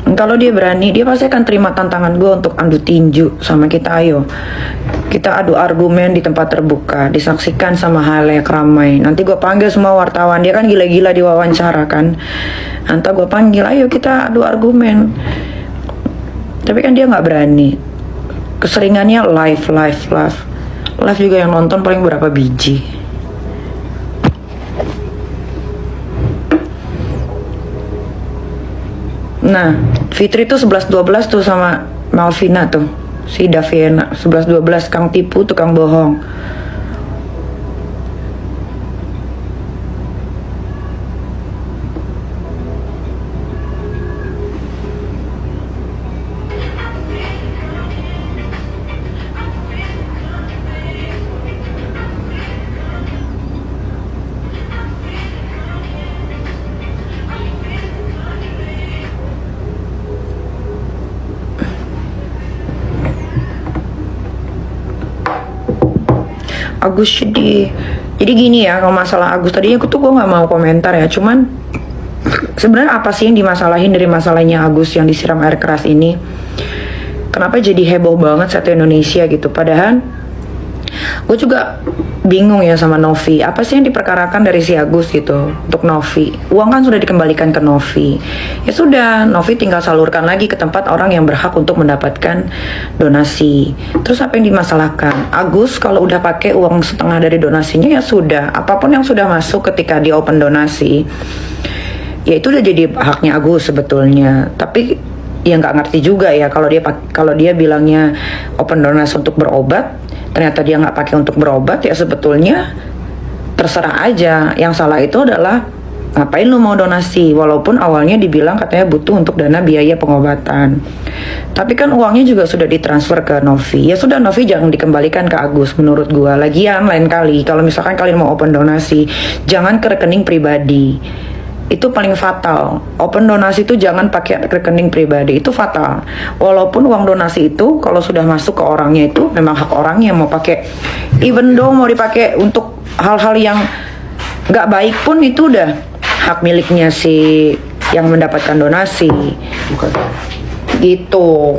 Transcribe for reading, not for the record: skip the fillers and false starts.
Kalau dia berani, dia pasti akan terima tantangan gue untuk adu tinju sama kita. Ayo, kita adu argumen di tempat terbuka, disaksikan sama halayak ramai. Nanti gue panggil semua wartawan, dia kan gila-gila diwawancara kan. Nanti gue panggil, ayo kita adu argumen. Tapi kan dia nggak berani. Keseringannya live. Live juga yang nonton paling berapa biji. Nah, Fitri tuh 11-12 tuh sama Malvina tuh. Si Daviena 11-12, kang tipu, tukang bohong. Agus jadi gini ya, kalau masalah Agus tadinya gue nggak mau komentar ya, cuman sebenarnya apa sih yang dimasalahin dari masalahnya Agus yang disiram air keras ini? Kenapa jadi heboh banget satu Indonesia gitu? Padahal gue juga bingung ya sama Novi. Apa sih yang diperkarakan dari si Agus gitu untuk Novi? Uang kan sudah dikembalikan ke Novi. Ya sudah, Novi tinggal salurkan lagi ke tempat orang yang berhak untuk mendapatkan donasi. Terus apa yang dimasalahkan? Agus kalau udah pakai uang setengah dari donasinya ya sudah. Apapun yang sudah masuk ketika dia open donasi, ya itu udah jadi haknya Agus sebetulnya. Tapi ya nggak ngerti juga ya kalau dia bilangnya open donasi untuk berobat, ternyata dia nggak pakai untuk berobat, ya sebetulnya terserah aja. Yang salah itu adalah ngapain lu mau donasi, walaupun awalnya dibilang katanya butuh untuk dana biaya pengobatan. Tapi kan uangnya juga sudah ditransfer ke Novi. Ya sudah, Novi jangan dikembalikan ke Agus menurut gua. Lagian lain kali kalau misalkan kalian mau open donasi, jangan ke rekening pribadi. Itu paling fatal. Open donasi itu jangan pakai rekening pribadi, itu fatal. Walaupun uang donasi itu kalau sudah masuk ke orangnya itu memang hak orangnya mau pakai, even though mau dipakai untuk hal-hal yang nggak baik pun itu udah hak miliknya si yang mendapatkan donasi. Bukan. Gitu.